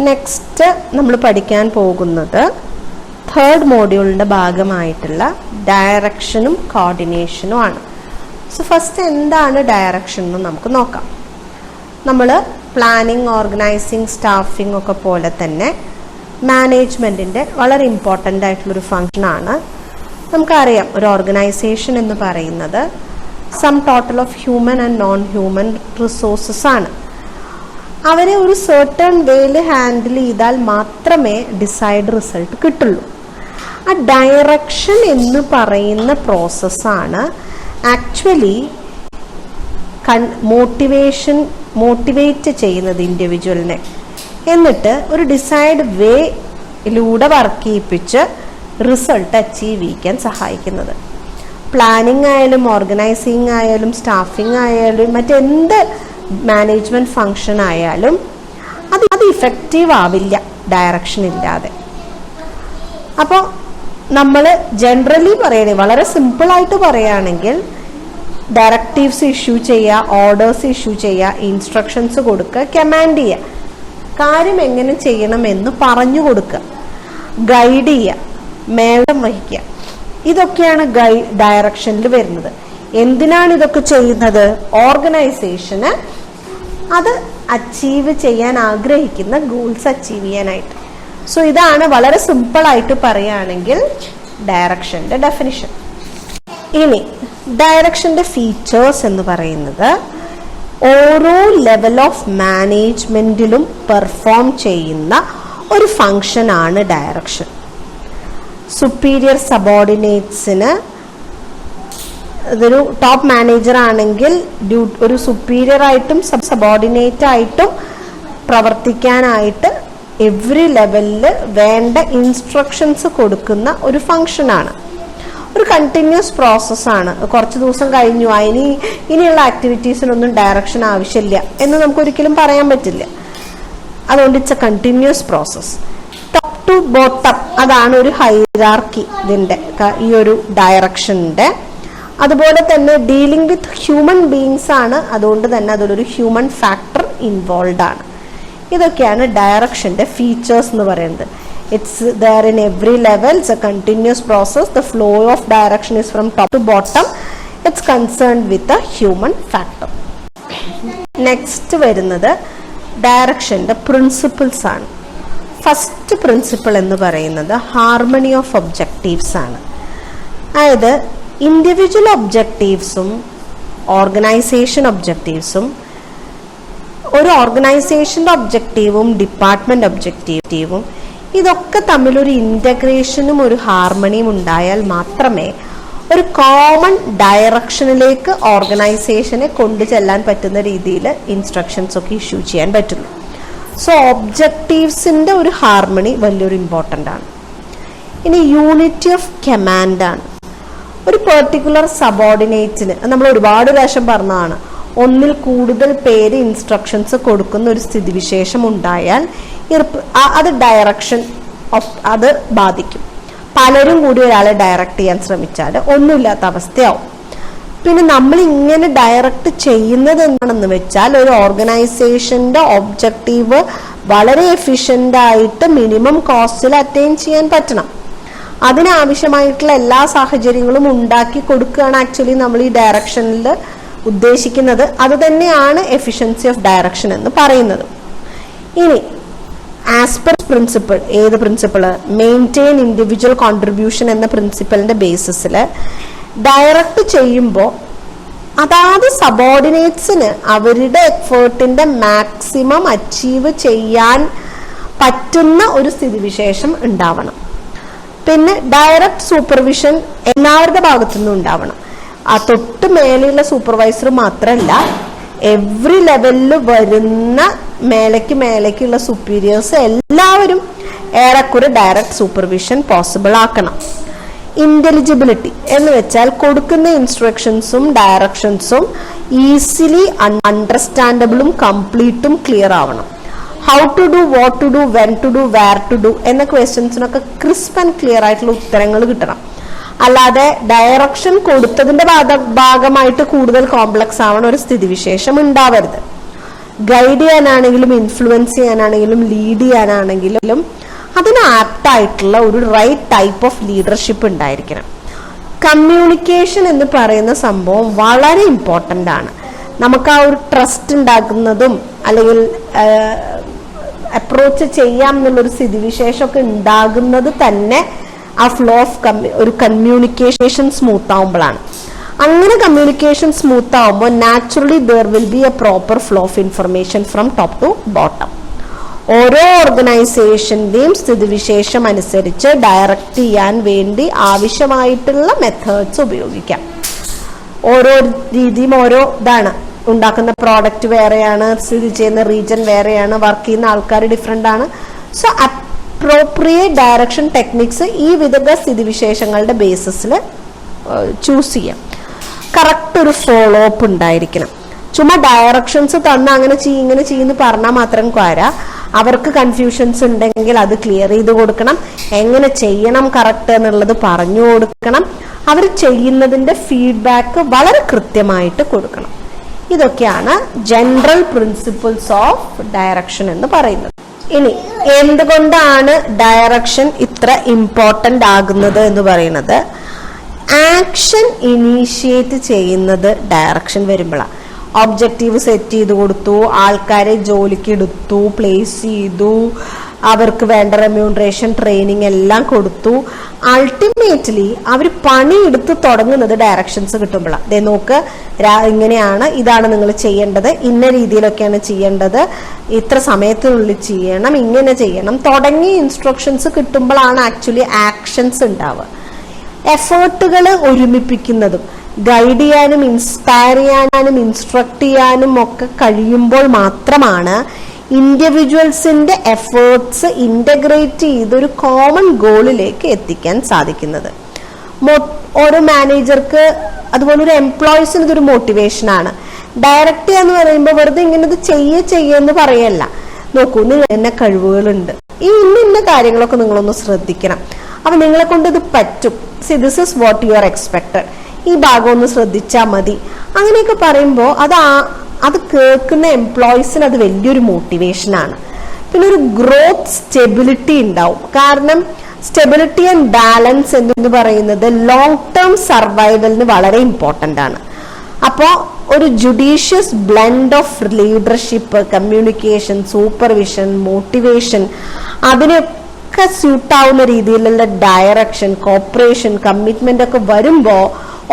Next നമ്മൾ പഠിക്കാൻ പോകുന്നത് തേർഡ് മോഡ്യൂളിൻ്റെ ഭാഗമായിട്ടുള്ള ഡയറക്ഷനും കോർഡിനേഷനും ആണ്. സോ ഫസ്റ്റ് എന്താണ് ഡയറക്ഷൻ എന്ന് നമുക്ക് നോക്കാം. നമ്മൾ പ്ലാനിങ്, ഓർഗനൈസിങ്, സ്റ്റാഫിംഗ് ഒക്കെ പോലെ തന്നെ മാനേജ്മെൻറ്റിൻ്റെ വളരെ ഇമ്പോർട്ടൻ്റ് ആയിട്ടുള്ളൊരു ഫങ്ഷനാണ്. നമുക്കറിയാം, ഒരു ഓർഗനൈസേഷൻ എന്ന് പറയുന്നത് sum total of human and non human resources ആണ്. അവരെ ഒരു സർട്ടൺ വേയിൽ ഹാൻഡിൽ ചെയ്താൽ മാത്രമേ ഡിസൈഡ് റിസൾട്ട് കിട്ടുള്ളൂ. ആ ഡയറക്ഷൻ എന്ന് പറയുന്ന പ്രോസസ്സാണ് ആക്ച്വലി മോട്ടിവേറ്റ് ചെയ്യുന്നത് ഇൻഡിവിജ്വലിനെ. എന്നിട്ട് ഒരു ഡിസൈഡ് വേയിലൂടെ വർക്ക് ചെയ്യിപ്പിച്ച് റിസൾട്ട് അച്ചീവ് ചെയ്യാൻ സഹായിക്കുന്നത്. പ്ലാനിങ് ആയാലും ഓർഗനൈസിങ് ആയാലും സ്റ്റാഫിംഗ് ആയാലും മറ്റെന്ത് മാനേജ്മെൻറ്റ് ഫങ്ഷൻ ആയാലും അത് ഇഫക്റ്റീവ് ആവില്ല ഡയറക്ഷൻ ഇല്ലാതെ. അപ്പോൾ നമ്മൾ ജനറലി പറയുകയാണെങ്കിൽ, വളരെ സിമ്പിളായിട്ട് പറയുകയാണെങ്കിൽ, ഡയറക്റ്റീവ്സ് ഇഷ്യൂ ചെയ്യുക, ഓർഡേഴ്സ് ഇഷ്യൂ ചെയ്യുക, ഇൻസ്ട്രക്ഷൻസ് കൊടുക്കുക, കമാൻഡ് ചെയ്യുക, കാര്യം എങ്ങനെ ചെയ്യണമെന്ന് പറഞ്ഞു കൊടുക്കുക, ഗൈഡ് ചെയ്യുക, മേൽനോട്ടം വഹിക്കുക. ഇതൊക്കെയാണ് ഡയറക്ഷനിൽ വരുന്നത്. എന്തിനാണ് ഇതൊക്കെ ചെയ്യുന്നത്? ഓർഗനൈസേഷന് അത് അച്ചീവ് ചെയ്യാൻ ആഗ്രഹിക്കുന്ന ഗോൾസ് അച്ചീവ് ചെയ്യാനായിട്ട്. സോ ഇതാണ് വളരെ സിമ്പിളായിട്ട് പറയുകയാണെങ്കിൽ ഡയറക്ഷൻ്റെ ഡെഫിനിഷൻ. ഇനി ഡയറക്ഷൻ്റെ ഫീച്ചേഴ്സ് എന്ന് പറയുന്നത് ഓരോ ലെവൽ ഓഫ് മാനേജ്മെൻറ്റിലും പെർഫോം ചെയ്യുന്ന ഒരു ഫങ്ഷനാണ് ഡയറക്ഷൻ. സുപ്പീരിയർ സബോർഡിനേറ്റ്സിന്, ഇതൊരു ടോപ്പ് മാനേജർ ആണെങ്കിൽ ഒരു സുപ്പീരിയർ ആയിട്ടും സബോർഡിനേറ്റ് ആയിട്ടും പ്രവർത്തിക്കാനായിട്ട് എവറി ലെവലിൽ വേണ്ട ഇൻസ്ട്രക്ഷൻസ് കൊടുക്കുന്ന ഒരു ഫങ്ഷനാണ്. ഒരു കണ്ടിന്യൂസ് പ്രോസസ്സാണ്. കുറച്ച് ദിവസം കഴിഞ്ഞു, ഇനിയുള്ള ആക്ടിവിറ്റീസിനൊന്നും ഡയറക്ഷൻ ആവശ്യമില്ല എന്ന് നമുക്കൊരിക്കലും പറയാൻ പറ്റില്ല. അതുകൊണ്ട് it's a continuous process. Top to bottom, അതാണ് ഒരു ഹൈറാർക്കി ഇതിൻ്റെ, ഈ ഒരു ഡയറക്ഷൻ്റെ. അതുപോലെ തന്നെ ഡീലിംഗ് വിത്ത് ഹ്യൂമൻ ബീയിങ്സ് ആണ്, അതുകൊണ്ട് തന്നെ അതിലൊരു ഹ്യൂമൻ ഫാക്ടർ ഇൻവോൾവ് ആണ്. ഇതൊക്കെയാണ് ഡയറക്ഷൻ്റെ ഫീച്ചേഴ്സ് എന്ന് പറയുന്നത്. It's there in every level, it's a continuous process. The flow of direction is from top to bottom. It's concerned with a human factor. Next വരുന്നത് ഡയറക്ഷൻ്റെ പ്രിൻസിപ്പിൾസ് ആണ്. ഫസ്റ്റ് പ്രിൻസിപ്പിൾ എന്ന് പറയുന്നത് harmony of objectives ആണ്. അതായത് individual ഒബ്ജക്റ്റീവ്സും organisation ഒബ്ജക്റ്റീവ്സും, ഒരു ഓർഗനൈസേഷൻ്റെ ഒബ്ജക്റ്റീവും department ഒബ്ജക്റ്റീവും, ഇതൊക്കെ തമ്മിലൊരു ഇൻ്റഗ്രേഷനും ഒരു ഹാർമണിയും ഉണ്ടായാൽ മാത്രമേ ഒരു കോമൺ ഡയറക്ഷനിലേക്ക് ഓർഗനൈസേഷനെ കൊണ്ടു ചെല്ലാൻ പറ്റുന്ന രീതിയിൽ ഇൻസ്ട്രക്ഷൻസ് ഒക്കെ ഇഷ്യൂ ചെയ്യാൻ പറ്റുള്ളൂ. സോ ഒബ്ജക്റ്റീവ്സിൻ്റെ ഒരു ഹാർമണി വലിയൊരു ഇമ്പോർട്ടൻ്റ് ആണ്. ഇനി യൂണിറ്റി ഓഫ് കമാൻഡാണ്. ഒരു പെർട്ടിക്കുലർ സബോർഡിനേറ്റിന്, നമ്മൾ ഒരുപാട് പ്രാവശ്യം പറഞ്ഞതാണ്, ഒന്നിൽ കൂടുതൽ പേര് ഇൻസ്ട്രക്ഷൻസ് കൊടുക്കുന്ന ഒരു സ്ഥിതിവിശേഷം ഉണ്ടായാൽ അത് ഡയറക്ഷൻ അത് ബാധിക്കും. പലരും കൂടി ഒരാളെ ഡയറക്റ്റ് ചെയ്യാൻ ശ്രമിച്ചാൽ ഒന്നുമില്ലാത്ത അവസ്ഥയാവും. പിന്നെ നമ്മൾ ഇങ്ങനെ ഡയറക്റ്റ് ചെയ്യുന്നത് എന്താണെന്ന് വെച്ചാൽ, ഒരു ഓർഗനൈസേഷൻ്റെ ഒബ്ജക്റ്റീവ് വളരെ എഫിഷ്യൻ്റായിട്ട് മിനിമം കോസ്റ്റിൽ അറ്റൈൻ ചെയ്യാൻ പറ്റണം. അതിനാവശ്യമായിട്ടുള്ള എല്ലാ സാഹചര്യങ്ങളും ഉണ്ടാക്കി കൊടുക്കുകയാണ് ആക്ച്വലി നമ്മൾ ഈ ഡയറക്ഷനിൽ ഉദ്ദേശിക്കുന്നത്. അത് തന്നെയാണ് എഫിഷ്യൻസി ഓഫ് ഡയറക്ഷൻ എന്ന് പറയുന്നത്. ഇനി ആസ് പെർ പ്രിൻസിപ്പിൾ, ഏത് പ്രിൻസിപ്പിൾ? മെയിൻറ്റെയിൻ ഇൻഡിവിജ്വൽ കോൺട്രിബ്യൂഷൻ എന്ന പ്രിൻസിപ്പലിൻ്റെ ബേസിസിൽ ഡയറക്റ്റ് ചെയ്യുമ്പോൾ അതാത് സബോർഡിനേറ്റ്സിന് അവരുടെ എഫേർട്ടിൻ്റെ മാക്സിമം അച്ചീവ് ചെയ്യാൻ പറ്റുന്ന ഒരു സ്ഥിതിവിശേഷം ഉണ്ടാവണം. പിന്നെ ഡയറക്റ്റ് സൂപ്പർവിഷൻ എല്ലാവരുടെ ഭാഗത്തു നിന്നും ഉണ്ടാവണം. ആ തൊട്ട് മേലെയുള്ള സൂപ്പർവൈസർ മാത്രമല്ല, എവറി ലെവലിൽ വരുന്ന മേലേക്കുള്ള സുപ്പീരിയേഴ്സ് എല്ലാവരും ഏറെക്കുറെ ഡയറക്റ്റ് സൂപ്പർവിഷൻ പോസിബിൾ ആക്കണം. ഇന്റലിജിബിലിറ്റി എന്ന് വെച്ചാൽ കൊടുക്കുന്ന ഇൻസ്ട്രക്ഷൻസും ഡയറക്ഷൻസും ഈസിലി അണ്ടർസ്റ്റാൻഡബിളും കംപ്ലീറ്റും ക്ലിയർ ആവണം. How to do, what to do, when to do, where to do എന്ന ക്വസ്റ്റ്യൻസിനൊക്കെ ക്രിസ്പ് ആൻഡ് ക്ലിയർ ആയിട്ടുള്ള ഉത്തരങ്ങൾ കിട്ടണം. അല്ലാതെ ഡയറക്ഷൻ കൊടുത്തതിന്റെ ഭാഗമായിട്ട് കൂടുതൽ കോംപ്ലക്സ് ആവണ ഒരു സ്ഥിതിവിശേഷം ഉണ്ടാവരുത്. ഗൈഡ് ചെയ്യാനാണെങ്കിലും ഇൻഫ്ലുവൻസ് ചെയ്യാനാണെങ്കിലും ലീഡ് ചെയ്യാനാണെങ്കിലും അതിന് ആപ്റ്റായിട്ടുള്ള ഒരു റൈറ്റ് ടൈപ്പ് ഓഫ് ലീഡർഷിപ്പ് ഉണ്ടായിരിക്കണം. കമ്മ്യൂണിക്കേഷൻ എന്ന് പറയുന്ന സംഭവം വളരെ ഇമ്പോർട്ടൻ്റ് ആണ്. നമുക്ക് ആ ഒരു ട്രസ്റ്റ് ഉണ്ടാക്കുന്നതും അല്ലെങ്കിൽ അപ്രോച്ച് ചെയ്യാം എന്നുള്ളൊരു സ്ഥിതിവിശേഷമൊക്കെ ഉണ്ടാകുന്നത് തന്നെ ആ ഫ്ലോ ഓഫ് ഒരു കമ്മ്യൂണിക്കേഷൻ സ്മൂത്ത് ആവുമ്പോഴാണ്. അങ്ങനെ കമ്മ്യൂണിക്കേഷൻ സ്മൂത്ത് ആവുമ്പോൾ naturally there will be a proper flow of information from top to bottom. ഓരോ ഓർഗനൈസേഷന്റെയും സ്ഥിതിവിശേഷം അനുസരിച്ച് ഡയറക്റ്റ് ചെയ്യാൻ വേണ്ടി ആവശ്യമായിട്ടുള്ള മെത്തേഡ്സ് ഉപയോഗിക്കാം. ഓരോ രീതിയും ഓരോ ഇതാണ്. ഉണ്ടാക്കുന്ന പ്രോഡക്റ്റ് വേറെയാണ്, സ്ഥിതി ചെയ്യുന്ന റീജൻ വേറെയാണ്, വർക്ക് ചെയ്യുന്ന ആൾക്കാർ ഡിഫറെൻ്റ് ആണ്. സോ അപ്രോപ്രിയേറ്റ് ഡയറക്ഷൻ ടെക്നിക്സ് ഈ വിധ സ്ഥിതിവിശേഷങ്ങളുടെ ബേസിസിൽ ചൂസ് ചെയ്യാം. കറക്റ്റ് ഒരു ഫോളോ അപ്പ് ഉണ്ടായിരിക്കണം. ചുമ്മാ ഡയറക്ഷൻസ് തന്ന അങ്ങനെ ചെയ്യും ഇങ്ങനെ ചെയ്യുന്നു പറഞ്ഞാൽ മാത്രം പോരാ. അവർക്ക് കൺഫ്യൂഷൻസ് ഉണ്ടെങ്കിൽ അത് ക്ലിയർ ചെയ്ത് കൊടുക്കണം. എങ്ങനെ ചെയ്യണം കറക്റ്റ് എന്നുള്ളത് പറഞ്ഞു കൊടുക്കണം. അവർ ചെയ്യുന്നതിൻ്റെ ഫീഡ്ബാക്ക് വളരെ കൃത്യമായിട്ട് കൊടുക്കണം. ഇതൊക്കെയാണ് ജനറൽ പ്രിൻസിപ്പിൾസ് ഓഫ് ഡയറക്ഷൻ എന്ന് പറയുന്നത്. ഇനി എന്തുകൊണ്ടാണ് ഡയറക്ഷൻ ഇത്ര ഇമ്പോർട്ടൻ്റ് ആകുന്നത് എന്ന് പറയുന്നത്, ആക്ഷൻ ഇനീഷ്യേറ്റ് ചെയ്യുന്നത് ഡയറക്ഷൻ വരുമ്പോഴാണ്. ഒബ്ജക്റ്റീവ് സെറ്റ് ചെയ്ത് കൊടുത്തു, ആൾക്കാരെ ജോലിക്ക് എടുത്തു, പ്ലേസ് ചെയ്തു, അവർക്ക് വേണ്ട റെമ്യൂണറേഷൻ ട്രെയിനിങ് എല്ലാം കൊടുത്തു. അൾട്ടിമേറ്റ്ലി അവർ പണിയെടുത്ത് തുടങ്ങുന്നത് ഡയറക്ഷൻസ് കിട്ടുമ്പോഴാണ്. ദേ നോക്ക്, ഇങ്ങനെയാണ്, ഇതാണ് നിങ്ങൾ ചെയ്യേണ്ടത്, ഇന്ന രീതിയിലൊക്കെയാണ് ചെയ്യേണ്ടത്, ഇത്ര സമയത്തിനുള്ളിൽ ചെയ്യണം, ഇങ്ങനെ ചെയ്യണം തുടങ്ങി ഇൻസ്ട്രക്ഷൻസ് കിട്ടുമ്പോഴാണ് ആക്ച്വലി ആക്ഷൻസ് ഉണ്ടാവുക. എഫേർട്ടുകൾ ഒരുമിപ്പിക്കുന്നതും ഗൈഡ് ചെയ്യാനും ഇൻസ്പയർ ചെയ്യാനും ഇൻസ്ട്രക്ട് ചെയ്യാനും ഒക്കെ കഴിയുമ്പോൾ മാത്രമാണ് ഇൻഡിവിജ്വൽസിന്റെ എഫേർട്സ് ഇന്റഗ്രേറ്റ് ചെയ്ത് ഒരു കോമൺ ഗോളിലേക്ക് എത്തിക്കാൻ സാധിക്കുന്നത്. ഓരോ മാനേജർക്ക് അതുപോലെ ഒരു എംപ്ലോയീസിന് ഇതൊരു മോട്ടിവേഷനാണ്. ഡയറക്റ്റ് എന്ന് പറയുമ്പോൾ വെറുതെ ഇങ്ങനെ ഇത് ചെയ്യെന്ന് പറയല്ല. നോക്കൂ, നിങ്ങൾ എന്നെ കഴിവുകളുണ്ട്, ഈ ഇന്ന കാര്യങ്ങളൊക്കെ നിങ്ങളൊന്ന് ശ്രദ്ധിക്കണം, അപ്പൊ നിങ്ങളെ കൊണ്ട് ഇത് പറ്റും, see this is what you are expected, ഈ ഭാഗം ഒന്ന് ശ്രദ്ധിച്ചാൽ മതി, അങ്ങനെയൊക്കെ പറയുമ്പോൾ അത് കേൾക്കുന്ന എംപ്ലോയീസിന് അത് വലിയൊരു മോട്ടിവേഷനാണ്. പിന്നെ ഒരു ഗ്രോത്ത് സ്റ്റെബിലിറ്റി ഉണ്ടാവും. കാരണം സ്റ്റെബിലിറ്റി ആൻഡ് ബാലൻസ് എന്ന് പറയുന്നത് ലോങ് ടേം സർവൈവലിന് വളരെ ഇമ്പോർട്ടൻ്റ് ആണ്. അപ്പോൾ ഒരു judicious blend of leadership, communication, supervision, motivation, അതിനൊക്കെ സ്യൂട്ടാവുന്ന രീതിയിലുള്ള ഡയറക്ഷൻ, കോപ്പറേഷൻ, കമ്മിറ്റ്മെന്റ് ഒക്കെ വരുമ്പോൾ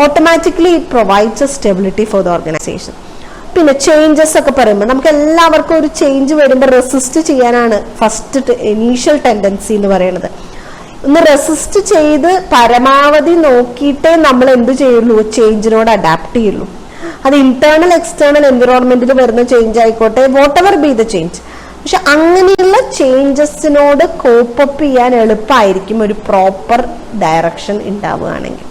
automatically it provides A stability for the organisation. പിന്നെ ചേഞ്ചസ് ഒക്കെ പറയുമ്പോൾ നമുക്ക് എല്ലാവർക്കും ഒരു ചേഞ്ച് വരുമ്പോൾ റെസിസ്റ്റ് ചെയ്യാനാണ് ഫസ്റ്റ് ഇനീഷ്യൽ ടെൻഡൻസി എന്ന് പറയുന്നത്. ഒന്ന് റെസിസ്റ്റ് ചെയ്ത് പരമാവധി നോക്കിയിട്ടേ നമ്മൾ എന്ത് ചെയ്യുള്ളൂ, ചേഞ്ചിനോട് അഡാപ്റ്റ് ചെയ്യുള്ളൂ. അത് ഇന്റേണൽ എക്സ്റ്റേണൽ എൻവിറോൺമെന്റിൽ വരുന്ന ചേഞ്ച് ആയിക്കോട്ടെ, vote ever B the change. പക്ഷെ അങ്ങനെയുള്ള ചേഞ്ചസിനോട് കോപ്പപ്പ് ചെയ്യാൻ എളുപ്പമായിരിക്കും ഒരു പ്രോപ്പർ ഡയറക്ഷൻ ഉണ്ടാവുകയാണെങ്കിൽ.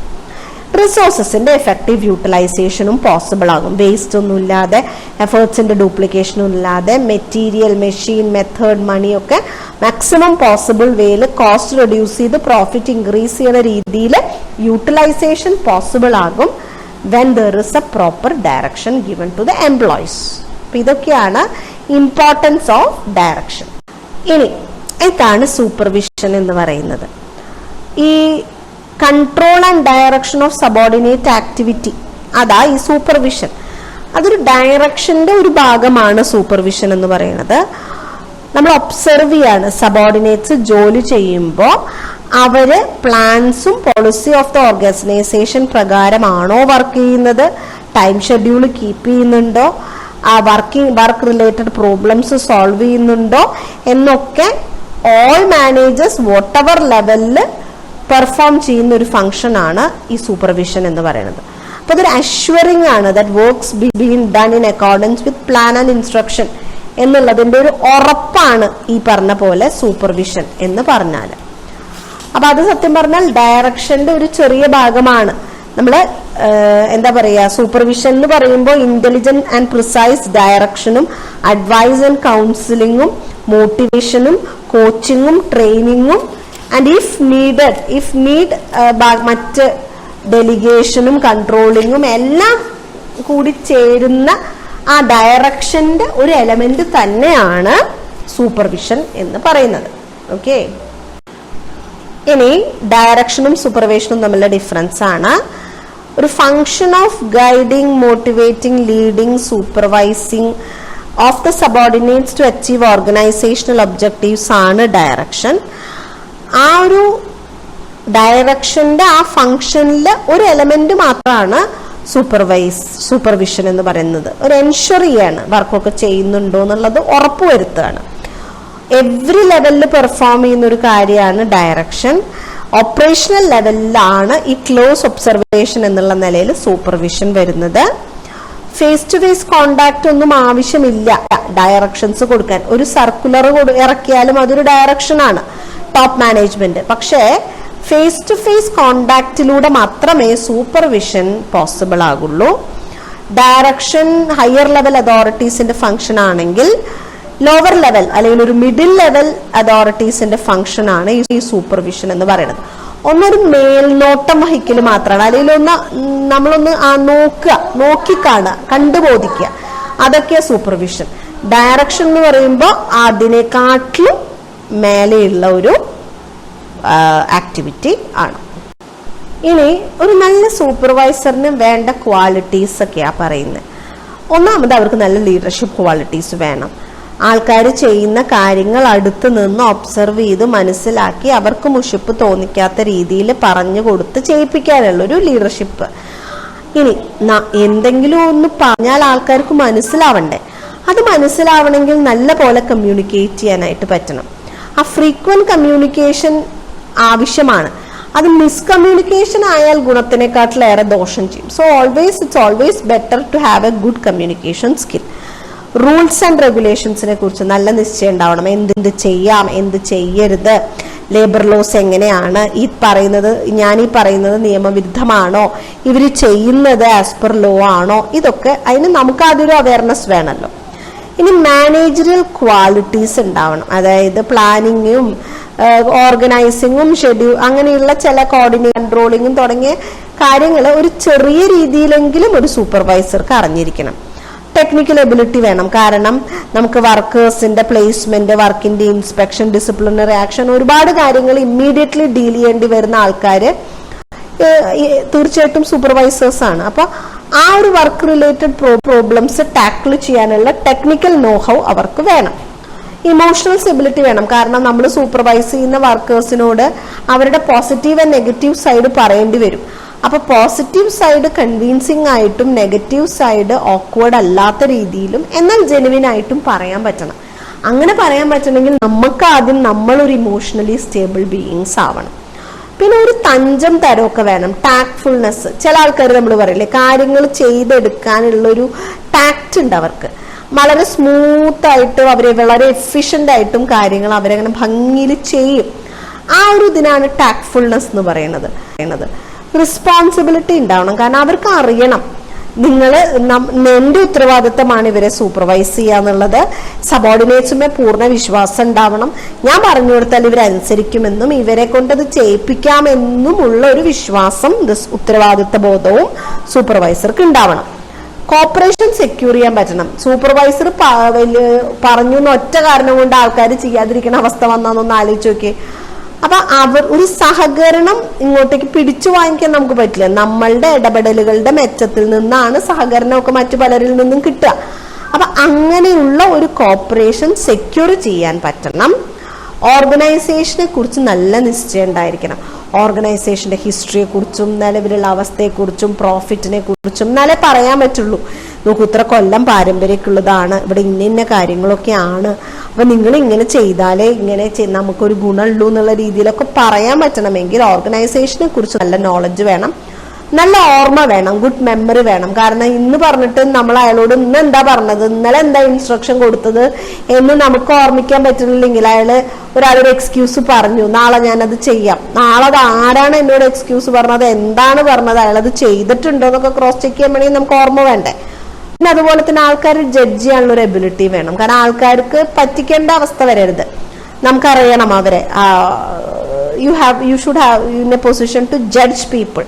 റിസോഴ്സസിന്റെ എഫക്റ്റീവ് യൂട്ടിലൈസേഷനും പോസിബിൾ ആകും. വേസ്റ്റ് ഒന്നും ഇല്ലാതെ, എഫേർട്സിന്റെ ഡ്യൂപ്ലിക്കേഷനും ഇല്ലാതെ, മെറ്റീരിയൽ, മെഷീൻ, മെത്തേഡ്, മണിയൊക്കെ മാക്സിമം പോസിബിൾ വേയിൽ കോസ്റ്റ് റെഡ്യൂസ് ചെയ്ത് പ്രോഫിറ്റ് ഇൻക്രീസ് ചെയ്യുന്ന രീതിയിൽ യൂട്ടിലൈസേഷൻ പോസിബിൾ ആകും when there is a proper direction given to the employees. അപ്പോൾ ഇതൊക്കെയാണ് ഇമ്പോർട്ടൻസ് ഓഫ് ഡയറക്ഷൻ. ഇനി ഇതാണ് സൂപ്പർവിഷൻ എന്ന് പറയുന്നത്. ഈ control and direction of subordinate activity, അതാ ഈ സൂപ്പർവിഷൻ. അതൊരു ഡയറക്ഷന്റെ ഒരു ഭാഗമാണ് സൂപ്പർവിഷൻ എന്ന് പറയുന്നത്. നമ്മൾ ഒബ്സർവ് ചെയ്യാണ് സബോർഡിനേറ്റ്സ് ജോലി ചെയ്യുമ്പോൾ അവര് പ്ലാൻസും പോളിസി ഓഫ് ദ ഓർഗനൈസേഷൻ പ്രകാരമാണോ വർക്ക് ചെയ്യുന്നത്, ടൈം ഷെഡ്യൂൾ കീപ്പ് ചെയ്യുന്നുണ്ടോ, ആ വർക്ക് റിലേറ്റഡ് പ്രോബ്ലംസ് സോൾവ് ചെയ്യുന്നുണ്ടോ എന്നൊക്കെ ഓൾ മാനേജേഴ്സ് വോട്ട് എവർ ലെവലിൽ പെർഫോം ചെയ്യുന്ന ഒരു ഫംഗ്ഷൻ ആണ് ഈ സൂപ്പർവിഷൻ എന്ന് പറയുന്നത്. അപ്പൊ അതൊരു അഷ്വറിംഗ് ആണ് that works been done in accordance with plan and instruction എന്നുള്ളതിന്റെ ഒരു ഉറപ്പാണ് ഈ പറഞ്ഞ പോലെ സൂപ്പർവിഷൻ എന്ന് പറഞ്ഞാൽ. അപ്പൊ അത് സത്യം പറഞ്ഞാൽ ഡയറക്ഷന്റെ ഒരു ചെറിയ ഭാഗമാണ്. നമ്മള് എന്താ പറയാ, സൂപ്പർവിഷൻ എന്ന് പറയുമ്പോൾ ഇന്റലിജന്റ് ആൻഡ് പ്രിസൈസ് ഡയറക്ഷനും അഡ്വൈസ് ആൻഡ് കൗൺസിലിങ്ങും മോട്ടിവേഷനും കോച്ചിങ്ങും ട്രെയിനിങ്ങും ആൻഡ് ഇഫ് നീഡ് മറ്റ് ഡെലിഗേഷനും കൺട്രോളിങ്ങും എല്ലാം കൂടി ചേരുന്ന ആ ഡയറക്ഷന്റെ ഒരു എലമെന്റ് തന്നെയാണ് സൂപ്പർവിഷൻ എന്ന് പറയുന്നത്. ഓക്കെ, ഇനി ഡയറക്ഷനും സൂപ്പർവിഷനും തമ്മിലുള്ള ഡിഫറൻസ് ആണ്. ഒരു function of guiding, motivating, leading, supervising of the subordinates to achieve organisational objectives ആണ് ഡയറക്ഷൻ. ആ ഒരു ഡയറക്ഷന്റെ ആ ഫങ്ഷനിൽ ഒരു എലമെന്റ് മാത്രമാണ് സൂപ്പർവിഷൻ എന്ന് പറയുന്നത്. ഒരു എൻഷുർ ചെയ്യാണ് വർക്കൊക്കെ ചെയ്യുന്നുണ്ടോ എന്നുള്ളത് ഉറപ്പുവരുത്തുകയാണ്. എവറി ലെവലിൽ പെർഫോം ചെയ്യുന്ന ഒരു കാര്യമാണ് ഡയറക്ഷൻ. ഓപ്പറേഷണൽ ലെവലിലാണ് ഈ ക്ലോസ് ഒബ്സർവേഷൻ എന്നുള്ള നിലയിൽ സൂപ്പർവിഷൻ വരുന്നത്. ഫേസ് ടു ഫേസ് കോണ്ടാക്ട് ഒന്നും ആവശ്യമില്ല ഡയറക്ഷൻസ് കൊടുക്കാൻ. ഒരു സർക്കുലർ ഇറക്കിയാലും അതൊരു ഡയറക്ഷൻ ആണ് ടോപ്പ് മാനേജ്മെന്റ്. പക്ഷേ ഫേസ് ടു ഫേസ് കോണ്ടാക്റ്റിലൂടെ മാത്രമേ സൂപ്പർവിഷൻ പോസിബിൾ ആകുള്ളൂ. ഡയറക്ഷൻ ഹയർ ലെവൽ അതോറിറ്റീസിന്റെ ഫംഗ്ഷൻ ആണെങ്കിൽ ലോവർ ലെവൽ അല്ലെങ്കിൽ ഒരു മിഡിൽ ലെവൽ അതോറിറ്റീസിന്റെ ഫംഗ്ഷൻ ആണ് ഈ സൂപ്പർവിഷൻ എന്ന് പറയുന്നത്. ഒന്നൊരു മേൽനോട്ടം വഹിക്കൽ മാത്രമാണ്, അല്ലെങ്കിൽ നമ്മളൊന്ന് നോക്കിക്കാണുക, കണ്ടുബോധിക്കുക, അതൊക്കെ സൂപ്പർവിഷൻ. ഡയറക്ഷൻ എന്ന് പറയുമ്പോൾ അതിനെക്കാട്ടിലും മേലെയുള്ള ഒരു ആക്ടിവിറ്റി ആണ്. ഇനി ഒരു നല്ല സൂപ്പർവൈസറിന് വേണ്ട ക്വാളിറ്റീസ് ഒക്കെയാ പറയുന്നത്. ഒന്നാമത് അവർക്ക് നല്ല ലീഡർഷിപ്പ് ക്വാളിറ്റീസ് വേണം. ആൾക്കാർ ചെയ്യുന്ന കാര്യങ്ങൾ അടുത്ത് നിന്ന് ഒബ്സർവ് ചെയ്ത് മനസ്സിലാക്കി അവർക്ക് മുഷിപ്പ് തോന്നിക്കാത്ത രീതിയിൽ പറഞ്ഞു കൊടുത്ത് ചെയ്യിപ്പിക്കാനുള്ളൊരു ലീഡർഷിപ്പ്. ഇനി എന്തെങ്കിലും ഒന്ന് പറഞ്ഞാൽ ആൾക്കാർക്ക് മനസ്സിലാവണ്ടേ? അത് മനസ്സിലാവണമെങ്കിൽ നല്ല പോലെ കമ്മ്യൂണിക്കേറ്റ് ചെയ്യാനായിട്ട് പറ്റണം. ആ ഫ്രീക്വന്റ് കമ്മ്യൂണിക്കേഷൻ ആവശ്യമാണ്. അത് മിസ്കമ്മ്യൂണിക്കേഷൻ ആയാൽ ഗുണത്തിനെക്കാട്ടിലേറെ ദോഷം ചെയ്യും. So it's always better to have a good communication skill. Rules and റെഗുലേഷൻസിനെ കുറിച്ച് നല്ല നിശ്ചയം ഉണ്ടാവണം. എന്ത് ചെയ്യാം, എന്ത് ചെയ്യരുത്, ലേബർ ലോസ് എങ്ങനെയാണ്, ഞാൻ ഈ പറയുന്നത് നിയമവിരുദ്ധമാണോ, ഇവർ ചെയ്യുന്നത് ആസ് പെർ ലോ ആണോ, ഇതൊക്കെ അതിന് നമുക്ക് ആദ്യം ഒരു അവയർനെസ് വേണമല്ലോ. ഇനി മാനേജറിയൽ ക്വാളിറ്റീസ് ഉണ്ടാവണം. അതായത് പ്ലാനിങ്ങും ഓർഗനൈസിങ്ങും അങ്ങനെയുള്ള ചില കൺട്രോളിങ്ങും തുടങ്ങിയ കാര്യങ്ങൾ ഒരു ചെറിയ രീതിയിലെങ്കിലും ഒരു സൂപ്പർവൈസർക്ക് അറിഞ്ഞിരിക്കണം. ടെക്നിക്കൽ എബിലിറ്റി വേണം. കാരണം നമുക്ക് വർക്കേഴ്സിന്റെ പ്ലേസ്മെന്റ്, വർക്കിന്റെ ഇൻസ്പെക്ഷൻ, ഡിസിപ്ലിനറി ആക്ഷൻ, ഒരുപാട് കാര്യങ്ങൾ ഇമ്മീഡിയറ്റ്ലി ഡീൽ ചെയ്യേണ്ടി വരുന്ന ആൾക്കാര് തീർച്ചയായിട്ടും സൂപ്പർവൈസേഴ്സ് ആണ്. അപ്പൊ ആ ഒരു വർക്ക് റിലേറ്റഡ് പ്രോബ്ലംസ് ടാക്കിൾ ചെയ്യാനുള്ള ടെക്നിക്കൽ നോഹൗ അവർക്ക് വേണം. ഇമോഷണൽ സ്റ്റെബിലിറ്റി വേണം. കാരണം നമ്മൾ സൂപ്പർവൈസ് ചെയ്യുന്ന വർക്കേഴ്സിനോട് അവരുടെ പോസിറ്റീവ് ആൻഡ് നെഗറ്റീവ് സൈഡ് പറയേണ്ടി വരും. അപ്പൊ പോസിറ്റീവ് സൈഡ് കൺവിൻസിങ് ആയിട്ടും നെഗറ്റീവ് സൈഡ് ഓക്വേർഡ് അല്ലാത്ത രീതിയിലും എന്നാൽ ജെനുവിൻ ആയിട്ടും പറയാൻ പറ്റണം. അങ്ങനെ പറയാൻ പറ്റണമെങ്കിൽ നമുക്ക് ആദ്യം നമ്മളൊരു ഇമോഷണലി സ്റ്റേബിൾ ബീയിങ്സ് ആവണം. പിന്നെ ഒരു തഞ്ചം തരമൊക്കെ വേണം. ടാക്ട്ഫുൾനെസ്. ചില ആൾക്കാർ നമ്മൾ പറയില്ലേ, കാര്യങ്ങൾ ചെയ്തെടുക്കാനുള്ളൊരു ടാക്റ്റ് ഉണ്ട് അവർക്ക്. വളരെ സ്മൂത്ത് ആയിട്ടും അവരെ വളരെ എഫിഷ്യന്റ് ആയിട്ടും കാര്യങ്ങൾ അവരങ്ങനെ ഭംഗിയിൽ ചെയ്യും. ആ ഒരു ഇതിനാണ് ടാക്ട്ഫുൾനെസ് എന്ന് പറയുന്നത്. റെസ്പോൺസിബിലിറ്റി ഉണ്ടാവണം. കാരണം അവർക്ക് അറിയണം എന്റെ ഉത്തരവാദിത്തമാണ് ഇവരെ സൂപ്പർവൈസ് ചെയ്യാന്നുള്ളത്. സബോർഡിനേറ്റ്സുമേ പൂർണ്ണ വിശ്വാസം ഉണ്ടാവണം. ഞാൻ പറഞ്ഞു കൊടുത്താൽ ഇവരനുസരിക്കുമെന്നും ഇവരെ കൊണ്ടത് ചെയ്യിപ്പിക്കാമെന്നും ഉള്ള ഒരു വിശ്വാസം, ഉത്തരവാദിത്ത ബോധവും സൂപ്പർവൈസർക്ക് ഉണ്ടാവണം. കോപ്പറേഷൻ സെക്യൂർ ചെയ്യാൻ പറ്റണം. സൂപ്പർവൈസർ പറഞ്ഞു എന്ന് ഒറ്റ കാരണം കൊണ്ട് ആൾക്കാർ ചെയ്യാതിരിക്കുന്ന അവസ്ഥ വന്നാന്നൊന്ന് ആലോചിച്ച് നോക്കിയേ. അപ്പൊ ഒരു സഹകരണം ഇങ്ങോട്ടേക്ക് പിടിച്ചു വാങ്ങിക്കാൻ നമുക്ക് പറ്റില്ല. നമ്മളുടെ ഇടപെടലുകളുടെ മെച്ചത്തിൽ നിന്നാണ് സഹകരണമൊക്കെ മറ്റു പലരിൽ നിന്നും കിട്ടുക. അപ്പൊ അങ്ങനെയുള്ള ഒരു കോപ്പറേഷൻ സെക്യൂർ ചെയ്യാൻ പറ്റണം. ഓർഗനൈസേഷനെ കുറിച്ച് നല്ല നിശ്ചയം ഉണ്ടായിരിക്കണം. ഓർഗനൈസേഷന്റെ ഹിസ്റ്ററിയെ കുറിച്ചും നിലവിലുള്ള അവസ്ഥയെക്കുറിച്ചും പ്രോഫിറ്റിനെ കുറിച്ചും എന്നാലേ പറയാൻ പറ്റുള്ളൂ. നോക്കൂ, ഇത്ര കൊല്ലം പാരമ്പര്യമൊക്കെയുള്ളതാണ്, ഇവിടെ ഇന്ന കാര്യങ്ങളൊക്കെയാണ്, അപ്പൊ നിങ്ങൾ ഇങ്ങനെ ചെയ്താലേ ഇങ്ങനെ നമുക്കൊരു ഗുണമുള്ളൂ എന്നുള്ള രീതിയിലൊക്കെ പറയാൻ പറ്റണമെങ്കിൽ ഓർഗനൈസേഷനെ കുറിച്ച് നല്ല നോളജ് വേണം, നല്ല ഓർമ്മ വേണം, ഗുഡ് മെമ്മറി വേണം. കാരണം ഇന്ന് പറഞ്ഞിട്ട് നമ്മൾ അയാളോട് ഇന്ന് എന്താ പറഞ്ഞത്, ഇന്നലെ എന്താ ഇൻസ്ട്രക്ഷൻ കൊടുത്തത് എന്ന് നമുക്ക് ഓർമ്മിക്കാൻ പറ്റുന്നില്ലെങ്കിൽ ഒരാളൊരു എക്സ്ക്യൂസ് പറഞ്ഞു, നാളെ ഞാനത് ചെയ്യാം, നാളെ അത് ആരാണ് എന്നോട് എക്സ്ക്യൂസ് പറഞ്ഞത്, എന്താണ് പറഞ്ഞത്, അയാളത് ചെയ്തിട്ടുണ്ടോ എന്നൊക്കെ ക്രോസ് ചെക്ക് ചെയ്യാൻ വേണമെങ്കിൽ നമുക്ക് ഓർമ്മ വേണ്ടേ. പിന്നെ അതുപോലെ തന്നെ ആൾക്കാർ ജഡ്ജ് ചെയ്യാനുള്ള ഒരു എബിലിറ്റി വേണം. കാരണം ആൾക്കാർക്ക് പറ്റിക്കേണ്ട അവസ്ഥ വരരുത്. നമുക്കറിയണം അവരെ. You should have in a position to judge people.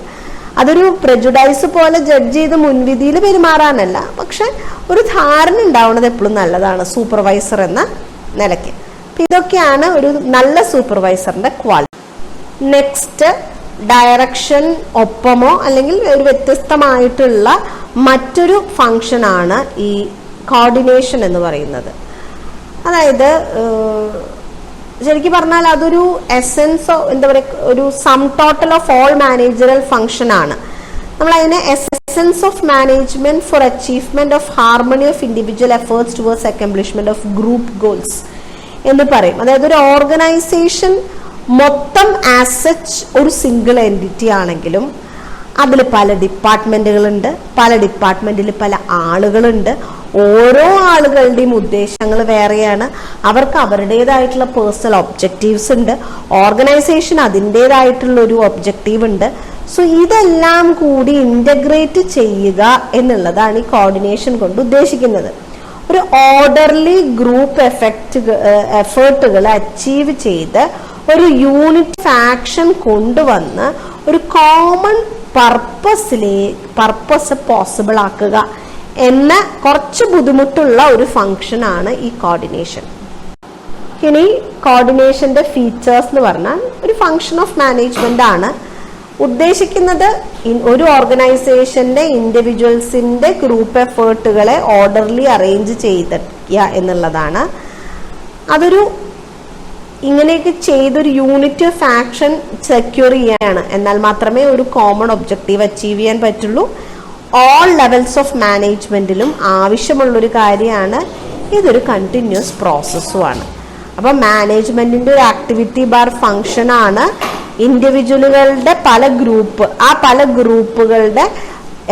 അതൊരു പ്രജുഡൈസ് പോലെ ജഡ്ജ് ചെയ്ത് മുൻവിധിയിൽ പെരുമാറാനല്ല, പക്ഷെ ഒരു ധാരണ ഉണ്ടാവുന്നത് എപ്പോഴും നല്ലതാണ് സൂപ്പർവൈസർ എന്ന നിലയ്ക്ക്. ഇതൊക്കെയാണ് ഒരു നല്ല സൂപ്പർവൈസറിന്റെ ക്വാളിറ്റി. നെക്സ്റ്റ്, ഡയറക്ഷൻ ഒപ്പമോ അല്ലെങ്കിൽ ഒരു വ്യത്യസ്തമായിട്ടുള്ള മറ്റൊരു ഫങ്ഷനാണ് ഈ കോർഡിനേഷൻ എന്ന് പറയുന്നത്. അതായത് ശരിക്കും പറഞ്ഞാൽ അതൊരു എസെൻസ്, എന്താ പറയുക, ഒരു sum total of all managerial function ആണ്. നമ്മൾ അതിനെ essence of management for achievement of harmony of individual efforts towards accomplishment of group goals എന്ന് പറയും. അതായത് ഒരു ഓർഗനൈസേഷൻ മൊത്തം ആസ് സച്ച് ഒരു സിംഗിൾ എൻറ്റിറ്റി ആണെങ്കിലും അതിൽ പല ഡിപ്പാർട്ട്മെന്റുകളുണ്ട്, പല ഡിപ്പാർട്ട്മെന്റിൽ പല ആളുകളുണ്ട്. ഓരോ ആളുകളുടെയും ഉദ്ദേശങ്ങൾ വേറെയാണ്, അവർക്ക് അവരുടേതായിട്ടുള്ള പേഴ്സണൽ ഒബ്ജക്റ്റീവ്സ് ഉണ്ട്, ഓർഗനൈസേഷൻ അതിൻ്റെതായിട്ടുള്ള ഒരു ഒബ്ജക്റ്റീവ് ഉണ്ട്. സോ ഇതെല്ലാം കൂടി ഇൻ്റഗ്രേറ്റ് ചെയ്യുക എന്നുള്ളതാണ് ഈ കോർഡിനേഷൻ കൊണ്ട് ഉദ്ദേശിക്കുന്നത്. ഒരു ഓർഡർലി ഗ്രൂപ്പ് എഫേർട്ടുകൾ അച്ചീവ് ചെയ്ത് ഒരു യൂണിറ്റ് ആക്ഷൻ കൊണ്ടുവന്ന് ഒരു കോമൺ പർപ്പസ് പോസിബിൾ ആക്കുക എന്ന കുറച്ച് ബുദ്ധിമുട്ടുള്ള ഒരു ഫംഗ്ഷൻ ആണ് ഈ കോർഡിനേഷൻ. ഇനി കോർഡിനേഷന്റെ ഫീച്ചേഴ്സ് എന്ന് പറഞ്ഞാൽ ഒരു ഫംഗ്ഷൻ ഓഫ് മാനേജ്മെന്റ് ആണ്. ഉദ്ദേശിക്കുന്നത് ഒരു ഓർഗനൈസേഷന്റെ ഇൻഡിവിജ്വൽസിന്റെ ഗ്രൂപ്പ് എഫേർട്ടുകളെ ഓർഡർലി അറേഞ്ച് ചെയ്തിരിക്കുക എന്നുള്ളതാണ്. അതൊരു ഇങ്ങനെയൊക്കെ ചെയ്തൊരു യൂണിറ്റ് ഓഫ് ആക്ഷൻ സെക്യൂർ ചെയ്യാണ്, എന്നാൽ മാത്രമേ ഒരു കോമൺ ഒബ്ജക്റ്റീവ് അച്ചീവ് ചെയ്യാൻ പറ്റുള്ളൂ. ഓൾ ലെവൽസ് ഓഫ് മാനേജ്മെന്റിലും ആവശ്യമുള്ളൊരു കാര്യമാണ്. ഇതൊരു കണ്ടിന്യൂസ് പ്രോസസ്സുമാണ്. അപ്പം മാനേജ്മെന്റിന്റെ ഒരു ആക്ടിവിറ്റി ബാർ ഫംഗ്ഷൻ ആണ് ഇൻഡിവിജ്വലുകളുടെ പല ഗ്രൂപ്പുകളുടെ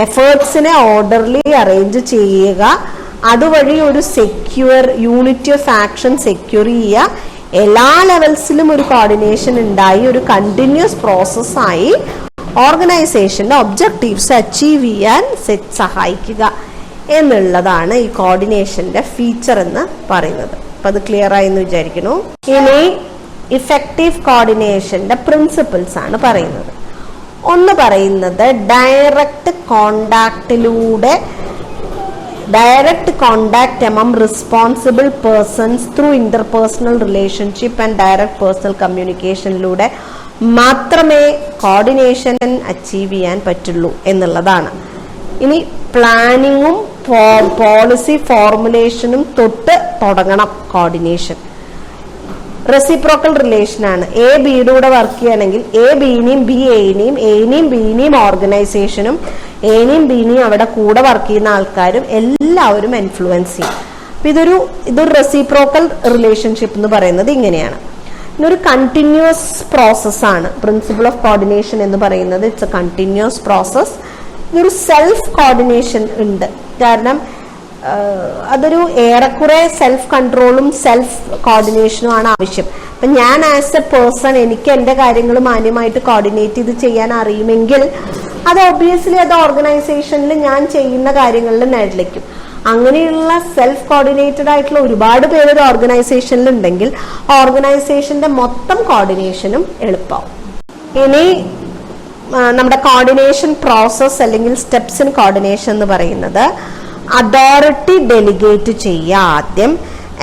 എഫേർട്സിനെ ഓർഡർലി അറേഞ്ച് ചെയ്യുക, അതുവഴി ഒരു യൂണിറ്റി ഓഫ് ആക്ഷൻ സെക്യൂർ ചെയ്യുക, എല്ലാ ലെവൽസിലും ഒരു കോർഡിനേഷൻ ഉണ്ടായി ഒരു കണ്ടിന്യൂസ് പ്രോസസ്സായി ഓർഗനൈസേഷന്റെ ഒബ്ജക്റ്റീവ്സ് അച്ചീവ് ചെയ്യാൻ സഹായിക്കുക എന്നുള്ളതാണ് ഈ കോർഡിനേഷന്റെ ഫീച്ചർ എന്ന് പറയുന്നത്. അപ്പൊ അത് ക്ലിയർ ആയി എന്ന് വിചാരിക്കുന്നു. ഇനി ഇഫക്റ്റീവ് കോർഡിനേഷന്റെ പ്രിൻസിപ്പിൾസ് ആണ് പറയുന്നത്. ഒന്ന് പറയുന്നത് direct contact among responsible persons through interpersonal relationship and direct personal communicationലൂടെ മാത്രമേ കോർഡിനേഷൻ അച്ചീവ് ചെയ്യാൻ പറ്റുള്ളൂ എന്നുള്ളതാണ്. ഇനി പ്ലാനിങ്ങും പോളിസി ഫോർമുലേഷനും തുടങ്ങണം കോർഡിനേഷൻ. റെസിപ്രോക്കൽ റിലേഷൻ ആണ്. എ ബിയുടെ കൂടെ വർക്ക് ചെയ്യണമെങ്കിൽ എ ബിനെയും ബി എനെയും എനെയും ബിനെയും ഓർഗനൈസേഷനും എനെയും ബിനെയും അവിടെ കൂടെ വർക്ക് ചെയ്യുന്ന ആൾക്കാരും എല്ലാവരും ഇൻഫ്ലുവൻസ് ചെയ്യും. അപ്പൊ ഇതൊരു റെസിപ്രോക്കൽ റിലേഷൻഷിപ്പ് എന്ന് പറയുന്നത് ഇങ്ങനെയാണ്. ഇതൊരു കണ്ടിന്യൂസ് പ്രോസസ്സാണ്. പ്രിൻസിപ്പിൾ ഓഫ് കോർഡിനേഷൻ എന്ന് പറയുന്നത് ഇറ്റ്സ് എ കണ്ടിന്യൂസ് പ്രോസസ്. ഇതൊരു സെൽഫ് കോർഡിനേഷൻ ഉണ്ട്. കാരണം അതൊരു ഏറെക്കുറെ സെൽഫ് കൺട്രോളും സെൽഫ് കോർഡിനേഷനും ആണ് ആവശ്യം. അപ്പൊ ഞാൻ ആസ് എ പേഴ്സൺ എനിക്ക് എന്റെ കാര്യങ്ങൾ മാന്യമായിട്ട് കോർഡിനേറ്റ് ചെയ്ത് ചെയ്യാൻ അറിയുമെങ്കിൽ അത് ഒബ്വിയസ്ലി അത് ഓർഗനൈസേഷനിൽ ഞാൻ ചെയ്യുന്ന കാര്യങ്ങളിൽ നിഴലിക്കും. അങ്ങനെയുള്ള സെൽഫ് കോർഡിനേറ്റഡ് ആയിട്ടുള്ള ഒരുപാട് പേര് ഒരു ഓർഗനൈസേഷനിൽ ഉണ്ടെങ്കിൽ ഓർഗനൈസേഷന്റെ മൊത്തം കോർഡിനേഷനും എളുപ്പമാവും. ഇനി നമ്മുടെ കോർഡിനേഷൻ പ്രോസസ് അല്ലെങ്കിൽ സ്റ്റെപ്സ് ഇൻ കോർഡിനേഷൻ എന്ന് പറയുന്നത് അതോറിറ്റി ഡെലിഗേറ്റ് ചെയ്യുക ആദ്യം,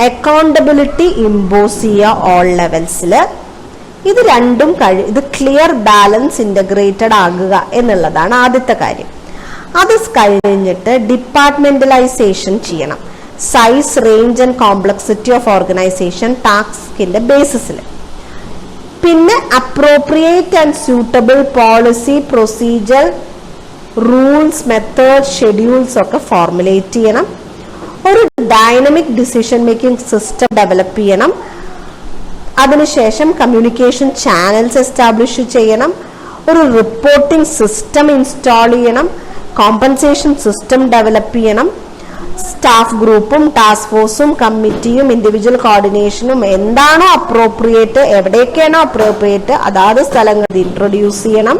അക്കൗണ്ടബിലിറ്റി ഇമ്പോസ് ചെയ്യുക ഓൾ ലെവൽസിൽ. ഇത് രണ്ടും ഇത് ക്ലിയർ ബാലൻസ് ഇന്റഗ്രേറ്റഡ് ആകുക എന്നുള്ളതാണ് ആദ്യത്തെ കാര്യം. അത് കഴിഞ്ഞിട്ട് ഡിപ്പാർട്ട്മെന്റലൈസേഷൻ ചെയ്യണം. Size, range and complexity of organisation ടാസ്കിന്റെ ബേസിസിൽ. പിന്നെ appropriate and suitable policy, procedure, rules, method, schedules ഒക്കെ ഫോർമുലേറ്റ് ചെയ്യണം. ഒരു dynamic decision making system develop ചെയ്യണം. അതിനുശേഷം കമ്മ്യൂണിക്കേഷൻ ചാനൽസ് എസ്റ്റാബ്ലിഷ് ചെയ്യണം. ഒരു റിപ്പോർട്ടിംഗ് സിസ്റ്റം ഇൻസ്റ്റാൾ ചെയ്യണം. കോമ്പൻസേഷൻ സിസ്റ്റം ഡെവലപ്പ് ചെയ്യണം. സ്റ്റാഫ് ഗ്രൂപ്പും ടാസ്ക് ഫോഴ്സും കമ്മിറ്റിയും ഇൻഡിവിജ്വൽ കോർഡിനേഷനും എന്താണോ അപ്രോപ്രിയേറ്റ്, എവിടെയൊക്കെയാണോ അപ്രോപ്രിയേറ്റ് അതാത് സ്ഥലങ്ങളിൽ ഇൻട്രൊഡ്യൂസ് ചെയ്യണം.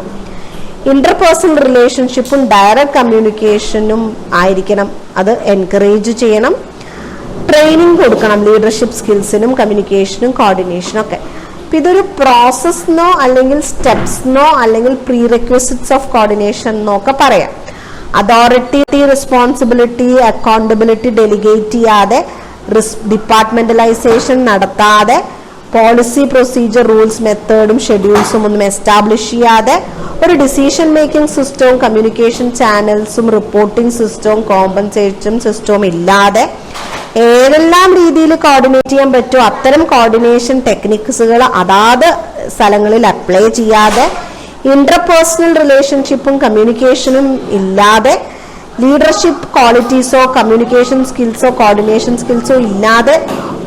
ഇന്റർപേഴ്സണൽ റിലേഷൻഷിപ്പും ഡയറക്റ്റ് കമ്മ്യൂണിക്കേഷനും ആയിരിക്കണം, അത് എൻകറേജ് ചെയ്യണം. ട്രെയിനിങ് കൊടുക്കണം ലീഡർഷിപ്പ് സ്കിൽസിനും കമ്മ്യൂണിക്കേഷനും കോർഡിനേഷനും ഒക്കെ. ഇതൊരു പ്രോസസ്സെന്നോ അല്ലെങ്കിൽ സ്റ്റെപ്സ്ന്നോ അല്ലെങ്കിൽ പ്രീറെക്വിസിറ്റ്സ് ഓഫ് കോർഡിനേഷൻ എന്നൊക്കെ പറയാം. അതോറിറ്റി, റെസ്പോൺസിബിലിറ്റി, അക്കൗണ്ടബിലിറ്റി ഡെലിഗേറ്റ് ചെയ്യാതെ, ഡിപ്പാർട്ട്മെന്റലൈസേഷൻ നടത്താതെ, പോളിസി, പ്രൊസീജിയർ, റൂൾസ്, മെത്തേഡും ഷെഡ്യൂൾസും ഒന്നും എസ്റ്റാബ്ലിഷ് ചെയ്യാതെ, ഒരു ഡിസിഷൻ മേക്കിംഗ് സിസ്റ്റവും കമ്മ്യൂണിക്കേഷൻ ചാനൽസും റിപ്പോർട്ടിംഗ് സിസ്റ്റവും കോമ്പൻസേഷൻ സിസ്റ്റവും ഇല്ലാതെ ഏതെല്ലാം രീതിയിൽ കോർഡിനേറ്റ് ചെയ്യാൻ പറ്റുമോ അത്തരം കോർഡിനേഷൻ ടെക്നിക്സുകൾ അതാത് സ്ഥലങ്ങളിൽ അപ്ലൈ ചെയ്യാതെ, ഇന്റർപേഴ്സണൽ റിലേഷൻഷിപ്പും കമ്മ്യൂണിക്കേഷനും ഇല്ലാതെ, ലീഡർഷിപ്പ് ക്വാളിറ്റീസോ കമ്മ്യൂണിക്കേഷൻ സ്കിൽസോ കോർഡിനേഷൻ സ്കിൽസോ ഇല്ലാതെ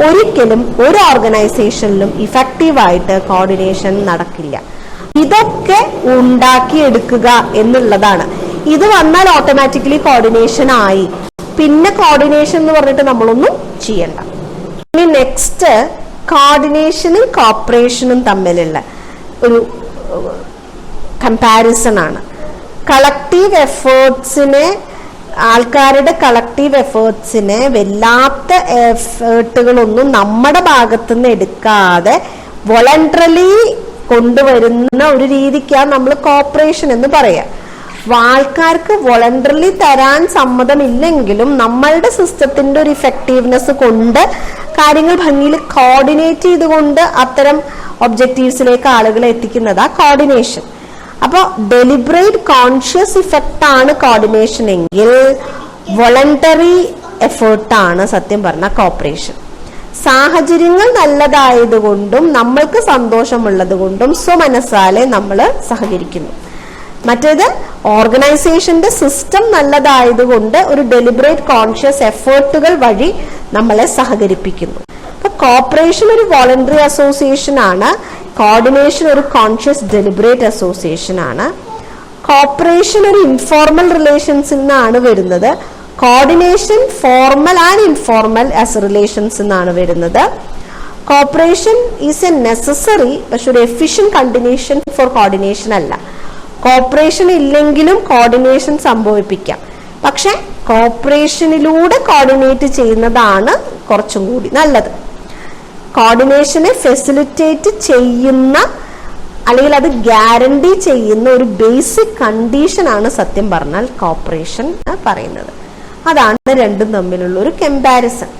ഒരിക്കലും ഒരു ഓർഗനൈസേഷനിലും ഇഫക്റ്റീവായിട്ട് കോർഡിനേഷൻ നടക്കില്ല. ഇതൊക്കെ ഉണ്ടാക്കിയെടുക്കുക എന്നുള്ളതാണ്. ഇത് വന്നാൽ ഓട്ടോമാറ്റിക്കലി കോർഡിനേഷൻ ആയി. പിന്നെ കോർഡിനേഷൻ എന്ന് പറഞ്ഞിട്ട് നമ്മളൊന്നും ചെയ്യണ്ട. ഇനി നെക്സ്റ്റ് കോർഡിനേഷനും കോപ്പറേഷനും തമ്മിലുള്ള ഒരു കമ്പാരിസൺ ആണ്. കളക്റ്റീവ് എഫേർട്സിനെ, ആൾക്കാരുടെ കളക്റ്റീവ് എഫേർട്സിനെ വല്ലാത്ത എഫേർട്ടുകളൊന്നും നമ്മുടെ ഭാഗത്തുനിന്ന് എടുക്കാതെ വോളണ്ടറിലി കൊണ്ടുവരുന്ന ഒരു രീതിക്കാണ് നമ്മൾ കോപ്പറേഷൻ എന്ന് പറയാം. ആൾക്കാർക്ക് വോളണ്ടറിലി തരാൻ സമ്മതമില്ലെങ്കിലും നമ്മളുടെ സിസ്റ്റത്തിന്റെ ഒരു ഇഫക്റ്റീവ്നെസ് കൊണ്ട് കാര്യങ്ങൾ ഭംഗിയിൽ കോർഡിനേറ്റ് ചെയ്തുകൊണ്ട് അത്തരം ഒബ്ജക്റ്റീവ്സിലേക്ക് ആളുകളെ എത്തിക്കുന്നതാ കോർഡിനേഷൻ. അപ്പോൾ ഡെലിബറേറ്റ് കോൺഷ്യസ് ഇഫക്റ്റ് ആണ് കോർഡിനേഷൻ എങ്കിൽ വോളണ്ടറി എഫേർട്ടാണ് സത്യം പറഞ്ഞ കോപ്പറേഷൻ. സാഹചര്യങ്ങൾ നല്ലതായതുകൊണ്ടും നമ്മൾക്ക് സന്തോഷമുള്ളത് കൊണ്ടും സ്വമനസ്സാലെ നമ്മൾ സഹകരിക്കുന്നു. മറ്റേത് ഓർഗനൈസേഷന്റെ സിസ്റ്റം നല്ലതായതുകൊണ്ട് ഒരു ഡെലിബറേറ്റ് കോൺഷ്യസ് എഫേർട്ടുകൾ വഴി നമ്മളെ സഹകരിപ്പിക്കുന്നു. അപ്പൊ കോപ്പറേഷൻ ഒരു വോളണ്ടറി അസോസിയേഷൻ ആണ്, കോർഡിനേഷൻ ഒരു കോൺഷ്യസ് ഡെലിബറേറ്റ് അസോസിയേഷൻ ആണ്. കോപ്പറേഷൻ ഒരു ഇൻഫോർമൽ റിലേഷൻസിൽ നിന്നാണ് വരുന്നത്. Coordination formal and informal as relations എന്നാണ് വരുന്നത്. കോപ്പറേഷൻ ഈസ് എ നെസസറി പക്ഷെ ഒരു എഫിഷ്യന്റ് കണ്ടിന്യൂഷൻ ഫോർ കോർഡിനേഷൻ അല്ല. കോപ്പറേഷൻ ഇല്ലെങ്കിലും കോർഡിനേഷൻ സംഭവിപ്പിക്കാം. പക്ഷെ കോപ്പറേഷനിലൂടെ കോർഡിനേറ്റ് ചെയ്യുന്നതാണ് കുറച്ചും കൂടി നല്ലത്. കോർഡിനേഷനെ ഫെസിലിറ്റേറ്റ് ചെയ്യുന്ന അല്ലെങ്കിൽ അത് ഗ്യാരണ്ടി ചെയ്യുന്ന ഒരു ബേസിക് കണ്ടീഷനാണ് സത്യം പറഞ്ഞാൽ കോപ്പറേഷൻ പറയുന്നത്. അതാണ് രണ്ടും തമ്മിലുള്ള ഒരു കമ്പാരിസൺ.